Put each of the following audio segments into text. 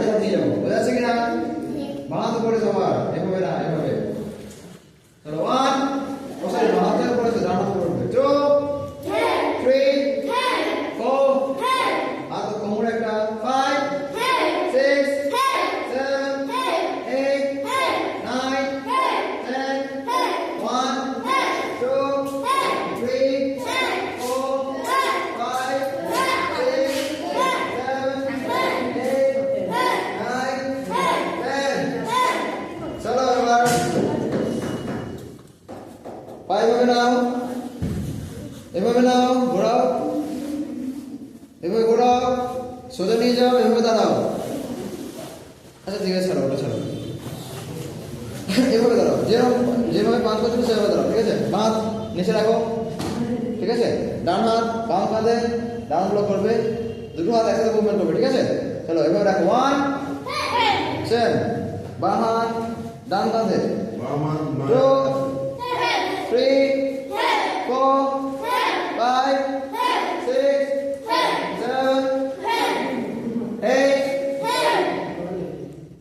হাত নিয়ে যাবো, বোঝা যাচ্ছে কিনা? বাঁ হাতে পড়েছে আবার, এভাবে না, এভাবে। চলো 1, সরি বাঁ হাতে পড়েছে, ডান হাতে পড়বে। 2, 3, 4, হাত কোমরে একটা, 5, 6, 7, 8, 9, 10, 1, 2, 3, 4, 5, 6, 7, 8, 9, 10. চলো এবার পা এভাবে নাও, ঘোরাও, এভাবে ঘোরাও, সোজা নিয়ে যাও, এভাবে দাঁড়াও। আচ্ছা ঠিক আছে, ছাড়ো, ওটা ছাড়ো। এভাবে দাঁড়াও, যেভাবে পাঁচ করছো সেভাবে দাঁড়াও, ঠিক আছে? বাঁ নিচে রাখো, ঠিক আছে? ডান হাত বাম কাঁধে, ডান ব্লক করবে, দুটো হাত একসাথে মুভমেন্ট করবে, ঠিক আছে? চলো এভাবে রাখো, 1, সেম, বাঁ হাত ডান কাঁধে, 2, 3, 4, 5, 6, 7, 8,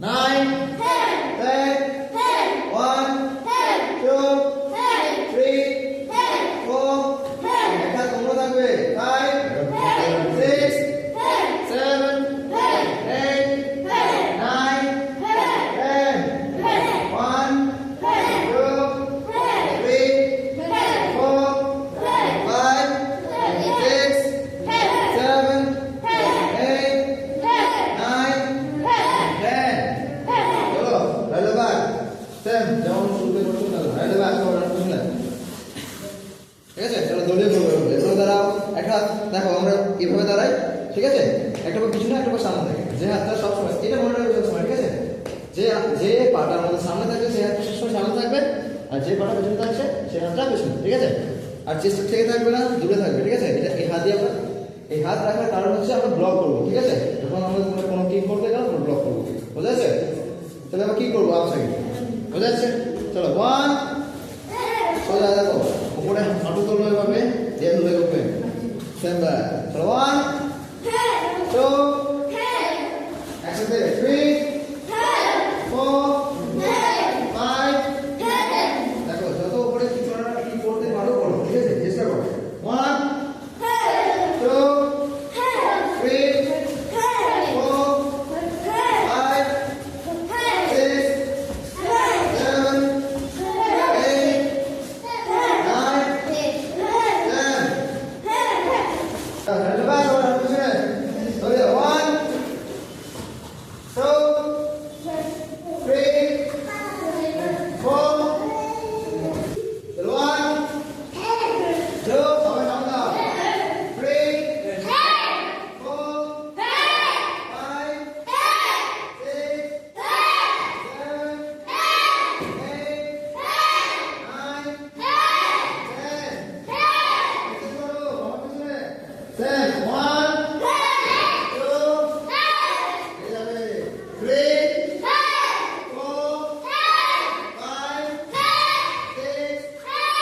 9, 10, 1, 2, 3, 4, একটা তোমরা থাকবে, 5, 6, 7, 8, 9, 10, 1, 2, 3, 4, 5, 6, 7, 8, 9, 10. চলো রাইট ব্যাক, সেম যেমন শুরুতে করছো না, রাইট ব্যাক করো, বুঝলে? ঠিক আছে? চলো দলীয় করবো, এভাবে দাঁড়াও, একটা হাত দেখো আমরা এভাবে দাঁড়াই, ঠিক আছে? একটা পা পিছনে, একটা পা সামনে থাকে, যে হাতটা সবসময়, এটা মনে রাখবে সবসময়, ঠিক আছে? যে পাটা আমাদের সামনে থাকবে সেই হাতটা সবসময় সামনে থাকবে, আর যে পাটা পেছনে থাকছে সেই হাতটা পেছনে, ঠিক আছে? আর চেষ্টা থেকে থাকবে না, দূরে থাকবে, ঠিক আছে? এটা এই হাত দিয়ে আমরা, এই হাত রাখার কারণ হচ্ছে আমরা ব্লক করবো, ঠিক আছে? যখন আমরা কোনো কিক করতে গেলাম আমরা ব্লক করবো, বোঝা যাচ্ছে? তাহলে আমরা কি করবো আপনাকে, বোঝা যাচ্ছে? চলো 1, সোজা দেখো, উপরে হাঁটু তোলো এভাবে, দিয়ে ধরে উঠবে, সেম ব্যাক। চলো 1, 2, একসাথে 3, 4, 5, দেখো যত উপরে কিছু কি করতে পারো করো, ঠিক আছে? চেষ্টা করো। 1, 2, 3, 4, 5, 6, 7, 8, 9, 10. Hello back, ahora escuchen. Oye, 1, 2, 3, 4. Hello, 1, 2, ahora vamos a 3, 4, 5, 6, 7, 8, 9, 10. Este es todo, vamos a escuchar. 10, 1, 2, 3, 4, 5, 6, 7,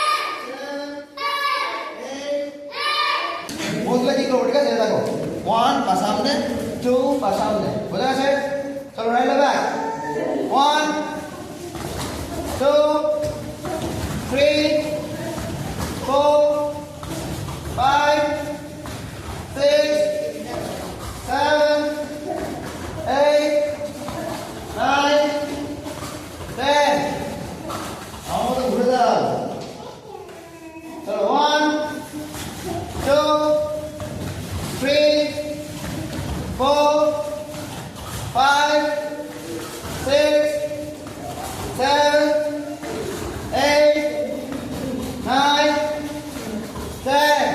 8. বদলে কি করবো, ঠিক আছে? দেখো 1 পা সামনে, 2 পা সামনে, বোঝা গেছে? চলো রাইট ব্যাক, 1, 2, 3, 4, 5, 6, 7, 8, 9, 10. আমার মতো ঘুরে দাও। চলো 1, 2, 3, 4, 5, 6, 7, 8, 9, 10.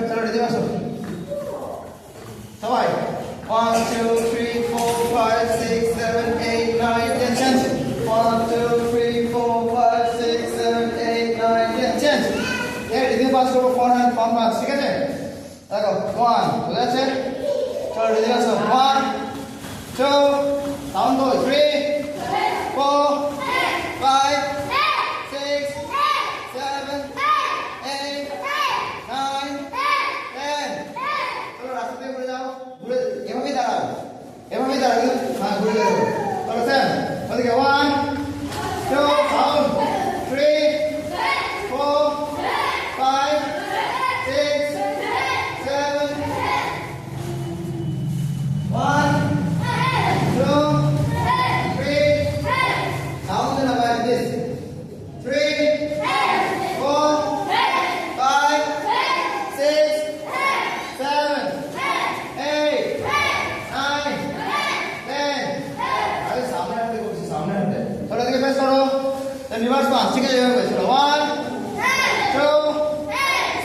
চলো রেডি আসো সবাই, 1, 2, 3, 4, 5, 6, 7, 8, 9, 10, চেঞ্জ। 1, 2, 3, 4, 5, 6, 7, 8, 9, 10, চেঞ্জ। এই রিদিম পাস করবো, ফোর হ্যান্ড পাম্প পাস, ঠিক আছে? দেখো 1, বুঝা যাচ্ছে? চলো রেডি আসো, 1, 2, সাউন্ড বল, 3, 4, 5, 6, 7, 8, 9, 10. চলো রাস্তা দিয়ে ঘুরে যাও, ঘুরে এভাবেই দাঁড়াও। ঠিক আছে এভাবে চলো 1 2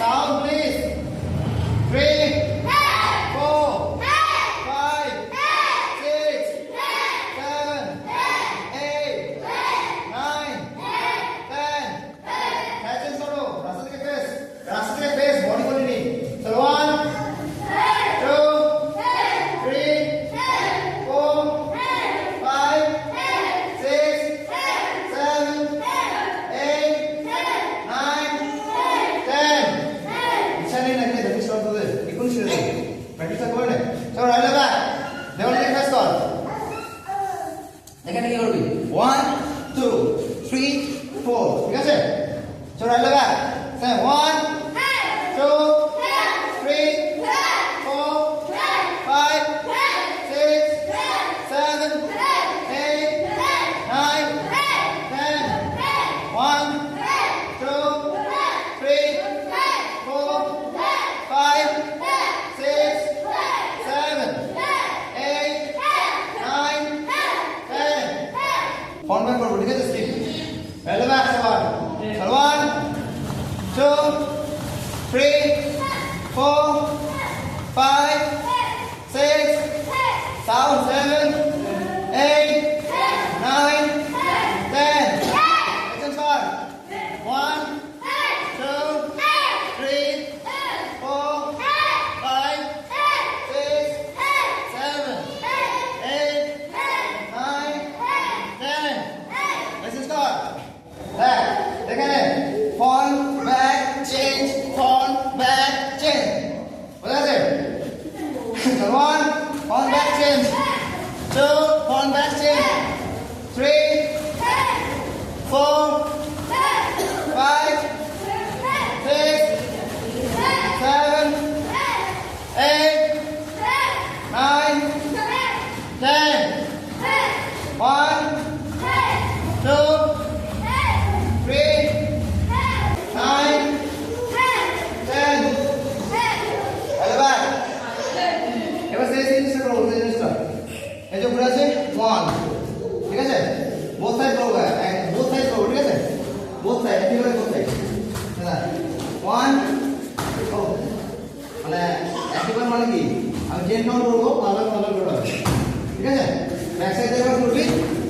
সাউন্ড প্লিজ 3 4 5 6 7 8 9 10 कैसे करो रास्ते के फेस बॉडी को नहीं चलो 1 2 3 4 5 6 7 8 9 10 ইচ্ছা নেই নাকি দেখি সব তো এখন ছেড়ে দে প্র্যাকটিসটা করে নে চলো রাইট লাগা দেওয়াল থেকে ফেস কর এখানে কি করবি 1 2 3 4 ঠিক আছে চলো রাইট লাগা 1 2 3 4 5 6 7 8 9 10 1 2 3 4 5 6 7 8 9 10 ফোন ব্যাক করবো ঠিক আছে স্টিক রাইট লাগা সবার চলো 1 2 3 4 5 6 sound 7 8 9 10 attention sir 1 2 3 4 5 6 7 8 9 10 let's start back এখানে phone back change phone back change বুঝা গেছে 1 phone back change 2 phone back change 3 4 5 6 7 8 9 10 1 2 3 9 10 hello ভাই এবার সেই জিনিসটা করবো সেই জিনিসটা এই যে ঘুরে আছে 1 ঠিক আছে বোথ সাইড করবো বোথ সাইড করবো ঠিক আছে বোথ সাইড কিভাবে বোথ সাইড হ্যাঁ 1 ও মানে একবার মানে কি আমি চেন কাউন্ট করবো আবার করবো ঠিক আছে ব্যাক সাইড থেকে করবি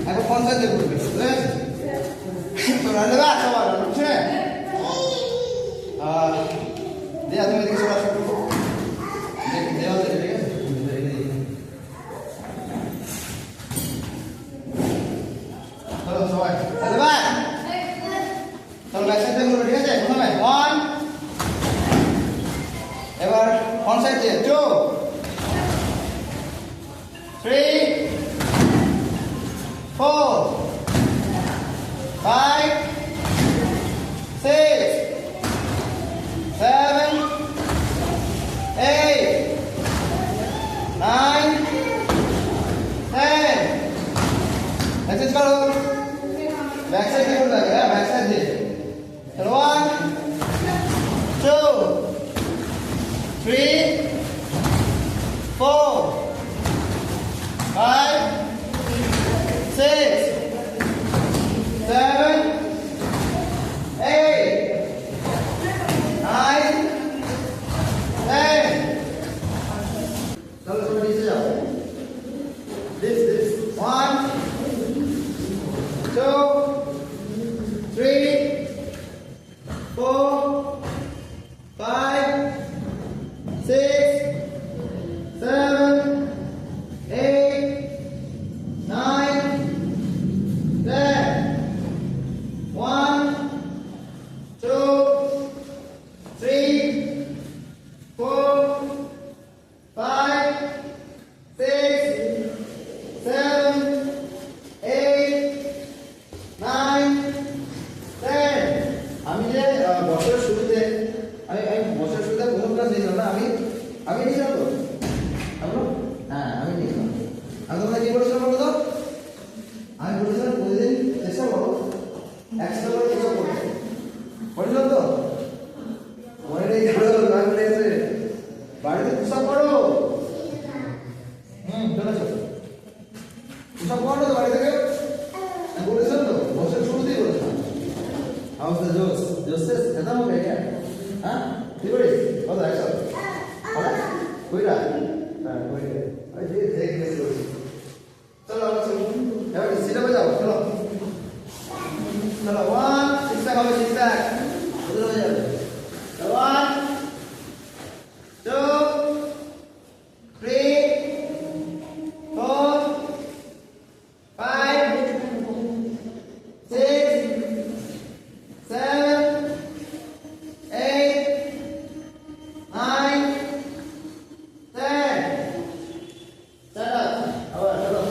এখন ফ্রন্ট সাইড থেকে করবি বুঝতে পেরেছিস তো রান্না বা সবার বুঝছে দিয়া তুমি এদিকে সরা শুরু করো দেওয়া ঠিক আছে চলো সবাই রান্না বা চলো ব্যাক সাইড থেকে করবো ঠিক আছে প্রথমে 1 এবার ফ্রন্ট সাইড দিয়ে 2 3 4 5 6 7 8 9 10 एक्सरसाइज करो बैक साइड से बोलता है बैक साइड से चलो 1 2 3 4 5 6 7 8 9 10 चलो थोड़ा नीचे जाओ this 1 2 3 4 5 6 7 8 9 10 1 2 3 4 5 6 7 8 9 10 আমি যে বছরের শুরুতে আমি বছরের শুরুতে কোন ক্লাস নিয়েছিলাম না আমি নিয়েছিলাম তো হ্যাঁ আমি নিয়েছিলাম আমি তোমরা কি বলেছিলাম বলো তো আমি বলেছিলাম প্রতিদিন চেষ্টা করো 100 করে চেষ্টা করো বলছিলাম তো মনে নেই ধরো লাগলে এসে বাড়িতে পুষাপ করো চলেছো পুষাপ করো তো বাড়ি থেকে বলেছিলাম তো বছর শুরুতেই বলেছিলাম रहा है अरे देख ले चलो यार सीधा बजाओ चलो चलो 1 सिक्स तक आओ सिक्स तक उधर बजाओ 1 2 3 4 5 6 7 8 9 10 चलो चलो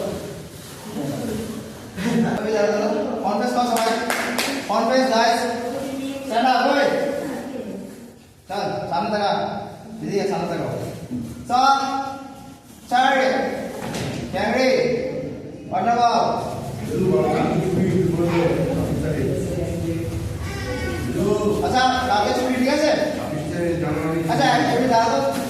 अभी चलो कॉन्फ्रेंस का समय कॉन्फ्रेंस गाइस स्टैंड अप बोय चल सामने तक आ दीदी के सामने तक आओ सॉन्ग स्टार्ट कैमरे बटन दबाओ अच्छा कागज छुट्टी ठीक है अच्छा एक्टिविटी डाल दो